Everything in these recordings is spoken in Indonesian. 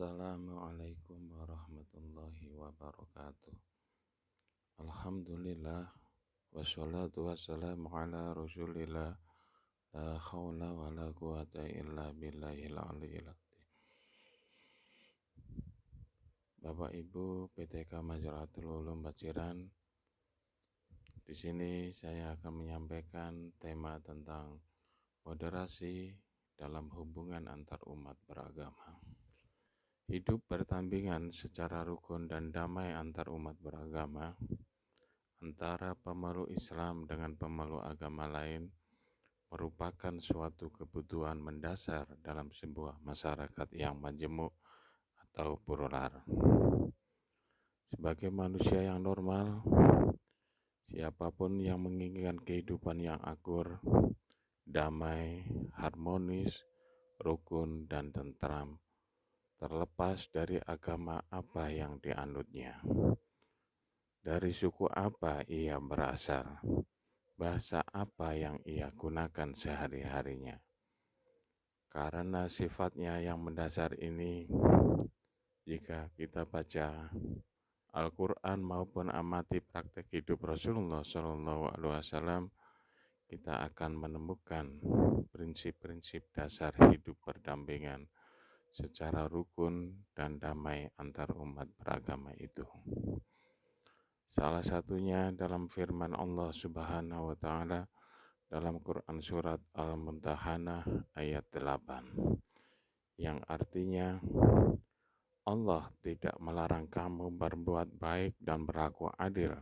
Assalamualaikum warahmatullahi wabarakatuh. Alhamdulillah wassalatu wassalamu ala rasulillah la khawla wa la quwata illa billahil aliyil azim. Bapak Ibu PTK Majaratul Ulum Paciran, di sini saya akan menyampaikan tema tentang moderasi dalam hubungan antar umat beragama. Hidup berdampingan secara rukun dan damai antar umat beragama, antara pemeluk Islam dengan pemeluk agama lain, merupakan suatu kebutuhan mendasar dalam sebuah masyarakat yang majemuk atau plural. Sebagai manusia yang normal, siapapun yang menginginkan kehidupan yang akur, damai, harmonis, rukun, dan tentram, terlepas dari agama apa yang dianutnya, dari suku apa ia berasal, bahasa apa yang ia gunakan sehari-harinya. Karena sifatnya yang mendasar ini, jika kita baca Al-Quran maupun amati praktek hidup Rasulullah SAW, kita akan menemukan prinsip-prinsip dasar hidup berdampingan secara rukun dan damai antar umat beragama itu. Salah satunya dalam firman Allah Subhanahu wa Ta'ala dalam Quran surat Al-Mumtahanah ayat 8, yang artinya Allah tidak melarang kamu berbuat baik dan berlaku adil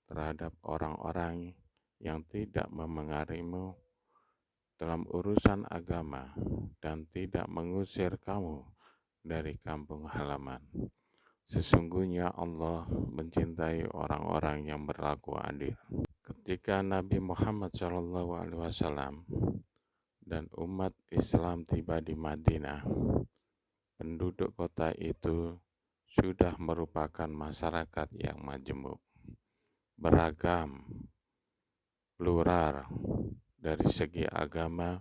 terhadap orang-orang yang tidak memengaruhimu dalam urusan agama dan tidak mengusir kamu dari kampung halaman. Sesungguhnya Allah mencintai orang-orang yang berlaku adil. Ketika Nabi Muhammad SAW dan umat Islam tiba di Madinah, penduduk kota itu sudah merupakan masyarakat yang majemuk, beragam, plural dari segi agama.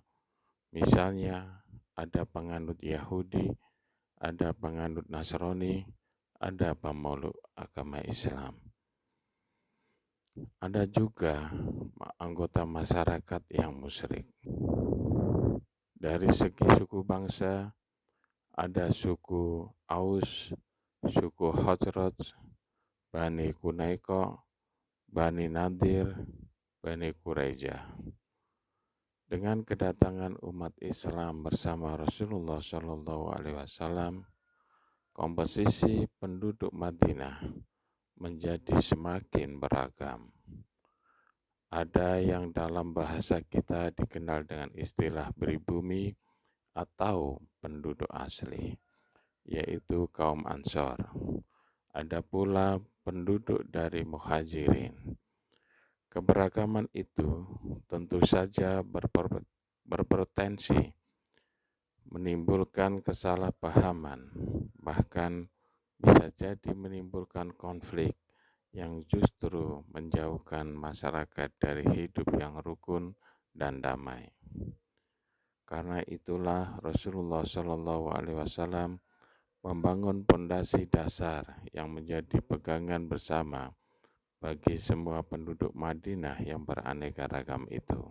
Misalnya ada penganut Yahudi, ada penganut Nasrani, ada pemeluk agama Islam. Ada juga anggota masyarakat yang musyrik. Dari segi suku bangsa, ada suku Aus, suku Khazraj, Bani Quraisy, Bani Nadir, Bani Quraisyah. Dengan kedatangan umat Islam bersama Rasulullah SAW, komposisi penduduk Madinah menjadi semakin beragam. Ada yang dalam bahasa kita dikenal dengan istilah pribumi atau penduduk asli, yaitu kaum Ansor. Ada pula penduduk dari Muhajirin. Keberagaman itu tentu saja berpotensi menimbulkan kesalahpahaman, bahkan bisa jadi menimbulkan konflik yang justru menjauhkan masyarakat dari hidup yang rukun dan damai. Karena itulah Rasulullah SAW membangun pondasi dasar yang menjadi pegangan bersama bagi semua penduduk Madinah yang beraneka ragam itu.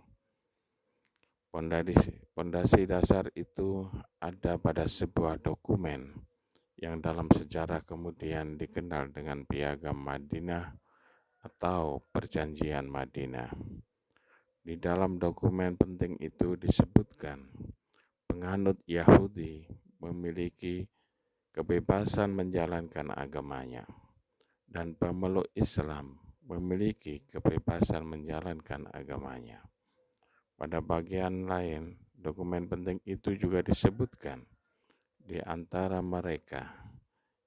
Pondasi dasar itu ada pada sebuah dokumen yang dalam sejarah kemudian dikenal dengan Piagam Madinah atau Perjanjian Madinah. Di dalam dokumen penting itu disebutkan penganut Yahudi memiliki kebebasan menjalankan agamanya, dan pemeluk Islam memiliki kebebasan menjalankan agamanya. Pada bagian lain, dokumen penting itu juga disebutkan di antara mereka,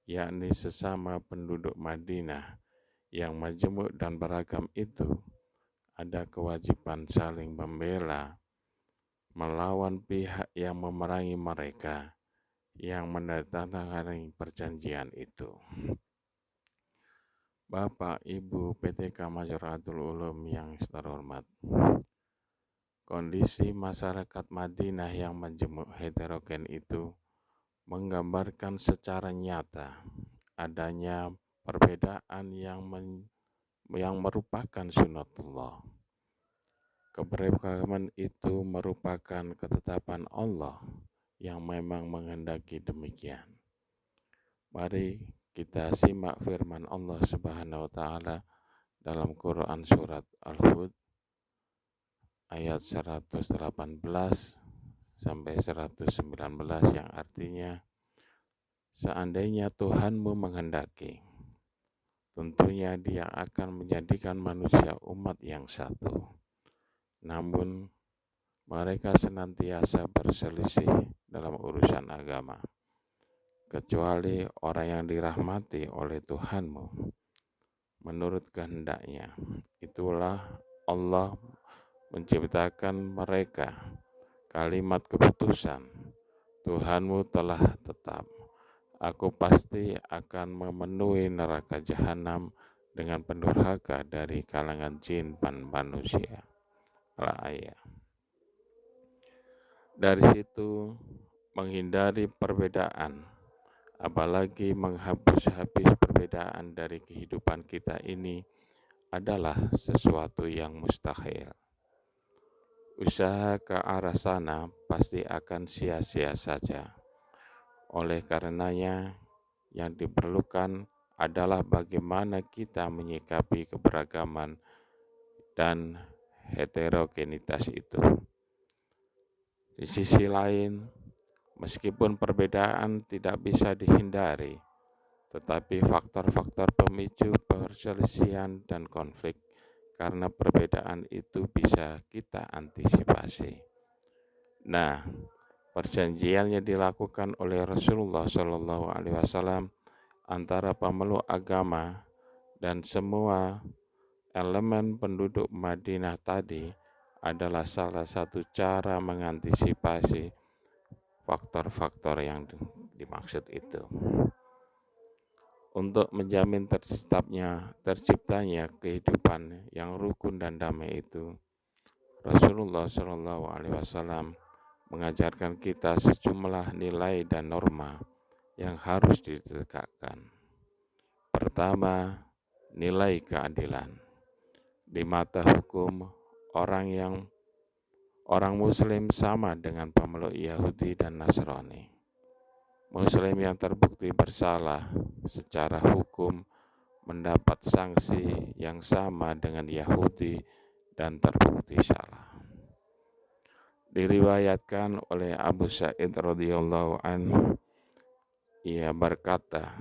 yakni sesama penduduk Madinah yang majemuk dan beragam itu, ada kewajiban saling membela melawan pihak yang memerangi mereka yang menandatangani perjanjian itu. Bapak, Ibu PTK Majaratul Ulum yang terhormat, kondisi masyarakat Madinah yang majemuk heterogen itu menggambarkan secara nyata adanya perbedaan yang merupakan sunatullah. Keberagaman itu merupakan ketetapan Allah yang memang menghendaki demikian. Mari kita simak firman Allah Subhanahu wa taala dalam Quran surat Al-Hud ayat 118 sampai 119 yang artinya, seandainya Tuhanmu menghendaki, tentunya Dia akan menjadikan manusia umat yang satu. Namun mereka senantiasa berselisih dalam urusan agama, kecuali orang yang dirahmati oleh Tuhanmu menurut kehendaknya. Itulah Allah menciptakan mereka. Kalimat keputusan, Tuhanmu telah tetap. Aku pasti akan memenuhi neraka jahanam dengan pendurhaka dari kalangan jin dan manusia. Al-Ayah. Dari situ menghindari perbedaan, apalagi menghapus habis perbedaan dari kehidupan kita ini adalah sesuatu yang mustahil. Usaha ke arah sana pasti akan sia-sia saja. Oleh karenanya, yang diperlukan adalah bagaimana kita menyikapi keberagaman dan heterogenitas itu. Di sisi lain, meskipun perbedaan tidak bisa dihindari, tetapi faktor-faktor pemicu perselisihan dan konflik karena perbedaan itu bisa kita antisipasi. Nah, perjanjian yang dilakukan oleh Rasulullah SAW antara pemeluk agama dan semua elemen penduduk Madinah tadi adalah salah satu cara mengantisipasi faktor-faktor yang dimaksud itu. Untuk menjamin terciptanya kehidupan yang rukun dan damai itu, Rasulullah SAW mengajarkan kita sejumlah nilai dan norma yang harus ditegakkan. Pertama, nilai keadilan. Di mata hukum, orang Muslim sama dengan pemeluk Yahudi dan Nasrani. Muslim yang terbukti bersalah secara hukum mendapat sanksi yang sama dengan Yahudi dan terbukti salah. Diriwayatkan oleh Abu Sa'id radhiyallahu anhu, ia berkata,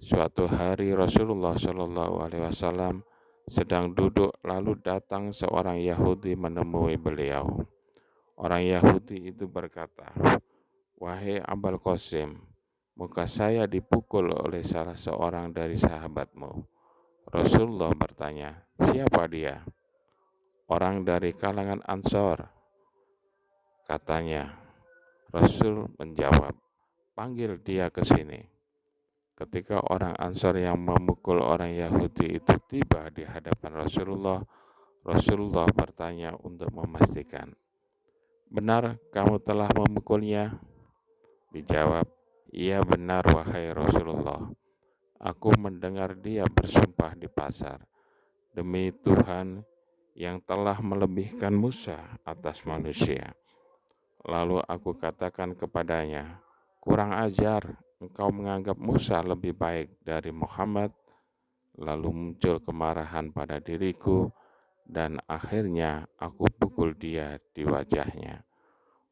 suatu hari Rasulullah SAW sedang duduk, lalu datang seorang Yahudi menemui beliau. Orang Yahudi itu berkata, wahai Abul Qasim, muka saya dipukul oleh salah seorang dari sahabatmu. Rasulullah bertanya, siapa dia? Orang dari kalangan Ansor, katanya. Rasul menjawab, panggil dia ke sini. Ketika orang Ansor yang memukul orang Yahudi itu tiba di hadapan Rasulullah, Rasulullah bertanya untuk memastikan, benar kamu telah memukulnya? Dijawab, iya benar wahai Rasulullah. Aku mendengar dia bersumpah di pasar, demi Tuhan yang telah melebihkan Musa atas manusia. Lalu aku katakan kepadanya, kurang ajar, engkau menganggap Musa lebih baik dari Muhammad. Lalu muncul kemarahan pada diriku dan akhirnya aku pukul dia di wajahnya.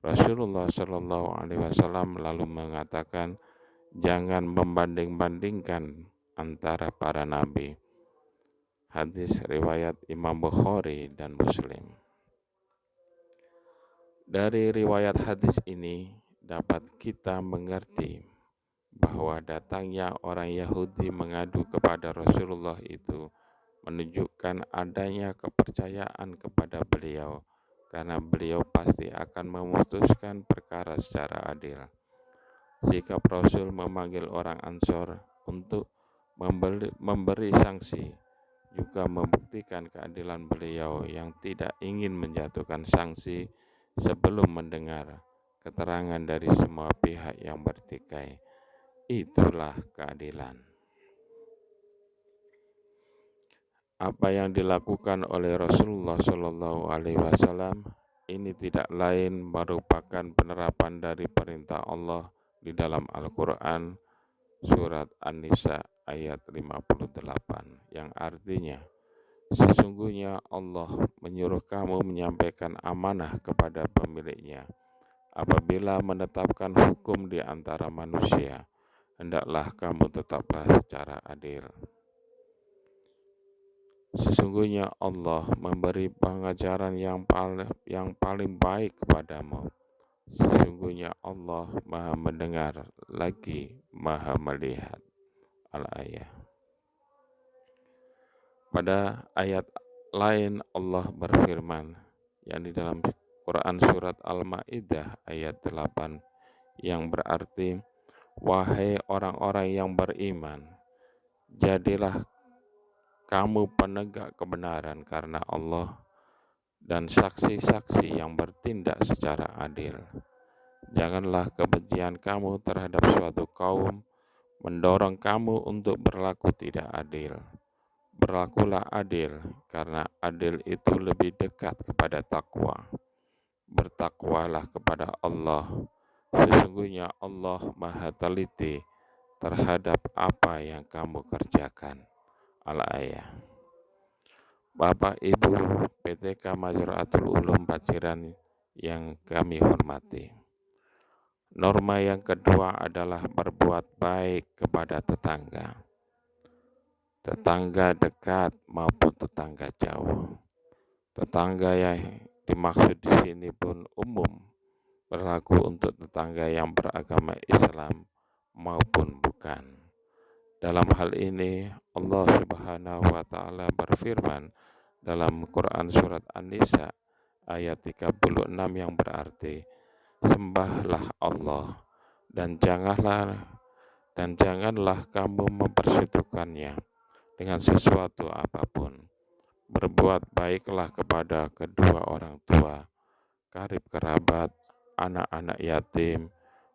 Rasulullah SAW lalu mengatakan, jangan membanding-bandingkan antara para nabi. Hadis riwayat Imam Bukhari dan Muslim. Dari riwayat hadis ini dapat kita mengerti bahwa datangnya orang Yahudi mengadu kepada Rasulullah itu menunjukkan adanya kepercayaan kepada beliau, karena beliau pasti akan memutuskan perkara secara adil. Sikap Rasul memanggil orang Ansor untuk memberi sanksi juga membuktikan keadilan beliau yang tidak ingin menjatuhkan sanksi sebelum mendengar keterangan dari semua pihak yang bertikai. Itulah keadilan. Apa yang dilakukan oleh Rasulullah Shallallahu Alaihi Wasallam ini tidak lain merupakan penerapan dari perintah Allah di dalam Al-Quran surat An-Nisa ayat 58 yang artinya, sesungguhnya Allah menyuruh kamu menyampaikan amanah kepada pemiliknya. Apabila menetapkan hukum di antara manusia, hendaklah kamu tetaplah secara adil. Sesungguhnya Allah memberi pengajaran yang paling baik kepadamu. Sesungguhnya Allah Maha mendengar lagi Maha melihat. Al-Ayah. Pada ayat lain Allah berfirman, yang di dalam Quran surat Al-Maidah ayat 8, yang berarti, wahai orang-orang yang beriman, jadilah kamu penegak kebenaran karena Allah dan saksi-saksi yang bertindak secara adil. Janganlah kebencian kamu terhadap suatu kaum mendorong kamu untuk berlaku tidak adil. Berlakulah adil, karena adil itu lebih dekat kepada takwa. Bertakwalah kepada Allah. Sesungguhnya Allah Maha teliti terhadap apa yang kamu kerjakan. Al-Ayah. Bapak Ibu PTK Mazra'atul Ulum Paciran yang kami hormati, norma yang kedua adalah berbuat baik kepada tetangga dekat maupun tetangga jauh. Tetangga yang dimaksud di sini pun umum, berlaku untuk tetangga yang beragama Islam maupun bukan. Dalam hal ini Allah Subhanahu wa taala berfirman dalam Quran surat An-Nisa ayat 36 yang berarti, sembahlah Allah dan janganlah kamu mempersekutukannya dengan sesuatu apapun. Berbuat baiklah kepada kedua orang tua, karib kerabat, anak-anak yatim,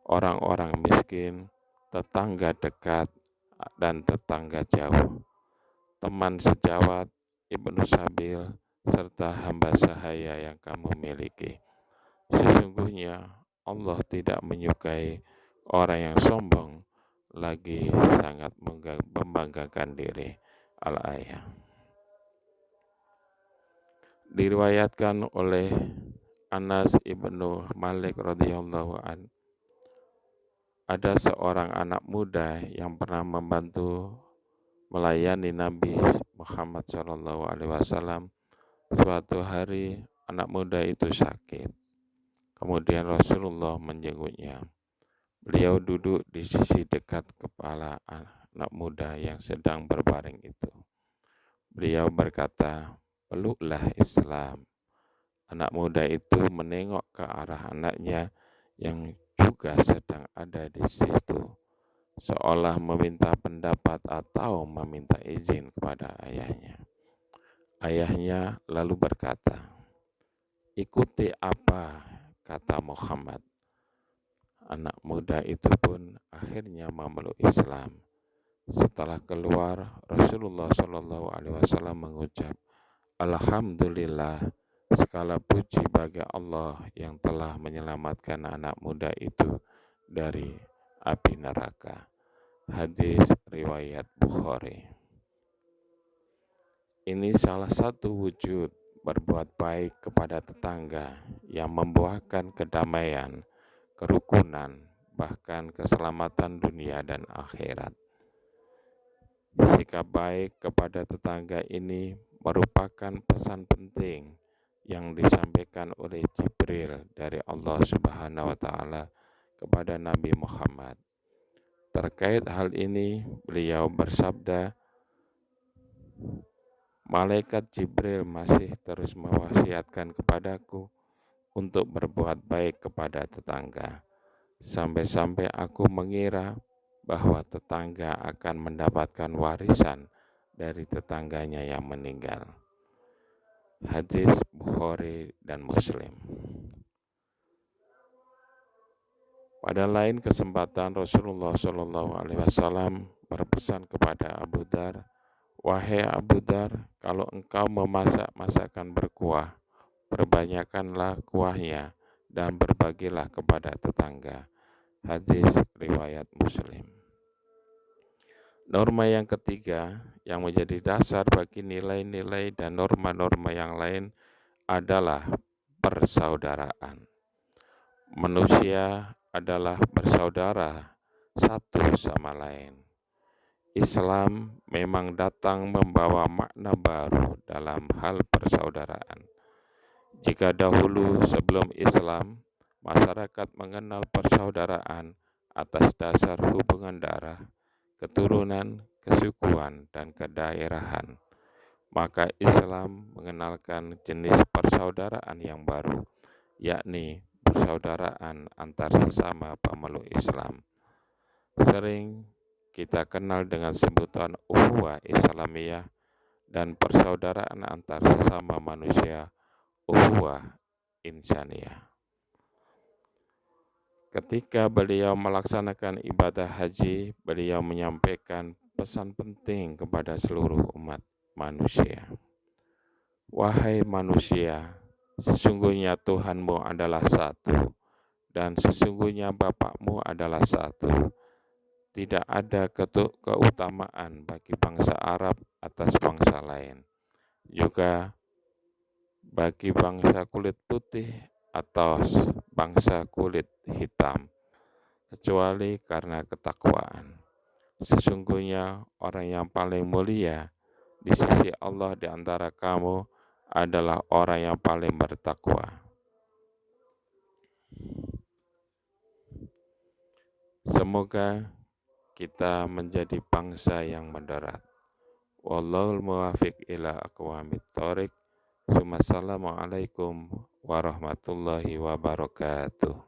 orang-orang miskin, tetangga dekat dan tetangga jauh, teman sejawat, ibnu sabil, serta hamba sahaya yang kamu miliki. Sesungguhnya Allah tidak menyukai orang yang sombong, lagi sangat membanggakan diri. Al-Ayah. Diriwayatkan oleh Anas ibnu Malik radhiyallahu an, ada seorang anak muda yang pernah membantu melayani Nabi Muhammad SAW. Suatu hari anak muda itu sakit. Kemudian Rasulullah menjenguknya. Beliau duduk di sisi dekat kepala anak muda yang sedang berbaring itu. Beliau berkata, peluklah Islam. Anak muda itu menengok ke arah anaknya yang juga sedang ada di situ, seolah meminta pendapat atau meminta izin kepada ayahnya. Ayahnya lalu berkata, ikuti apa kata Muhammad. Anak muda itu pun akhirnya memeluk Islam. Setelah keluar, Rasulullah SAW mengucap, Alhamdulillah, segala puji bagi Allah yang telah menyelamatkan anak muda itu dari api neraka. Hadis riwayat Bukhari. Ini salah satu wujud berbuat baik kepada tetangga yang membuahkan kedamaian, kerukunan, bahkan keselamatan dunia dan akhirat. Sikap baik kepada tetangga ini merupakan pesan penting yang disampaikan oleh Jibril dari Allah Subhanahu wa taala kepada Nabi Muhammad. Terkait hal ini, beliau bersabda, Malaikat Jibril masih terus mewasiatkan kepadaku untuk berbuat baik kepada tetangga, sampai-sampai aku mengira bahwa tetangga akan mendapatkan warisan dari tetangganya yang meninggal. Hadis Bukhari dan Muslim. Pada lain kesempatan Rasulullah Shallallahu Alaihi Wasallam berpesan kepada Abu Dar, "Wahai Abu Dar, kalau engkau memasak masakan berkuah, perbanyakkanlah kuahnya dan berbagilah kepada tetangga." Hadis riwayat Muslim. Norma yang ketiga yang menjadi dasar bagi nilai-nilai dan norma-norma yang lain adalah persaudaraan. Manusia adalah bersaudara satu sama lain. Islam memang datang membawa makna baru dalam hal persaudaraan. Jika dahulu sebelum Islam, masyarakat mengenal persaudaraan atas dasar hubungan darah, keturunan, kesukuan, dan kedaerahan, maka Islam mengenalkan jenis persaudaraan yang baru, yakni persaudaraan antar sesama pemeluk Islam. Sering kita kenal dengan sebutan ukhuwah Islamiyah dan persaudaraan antar sesama manusia, ukhuwah insaniyah. Ketika beliau melaksanakan ibadah haji, beliau menyampaikan pesan penting kepada seluruh umat manusia. Wahai manusia, sesungguhnya Tuhanmu adalah satu, dan sesungguhnya Bapakmu adalah satu. Tidak ada keutamaan bagi bangsa Arab atas bangsa lain, juga bagi bangsa kulit putih atau bangsa kulit hitam, kecuali karena ketakwaan. Sesungguhnya orang yang paling mulia di sisi Allah di antara kamu adalah orang yang paling bertakwa. Semoga kita menjadi bangsa yang moderat. Wallahul muwaffiq ila aqwamit thoriq. Assalamualaikum warahmatullahi wabarakatuh.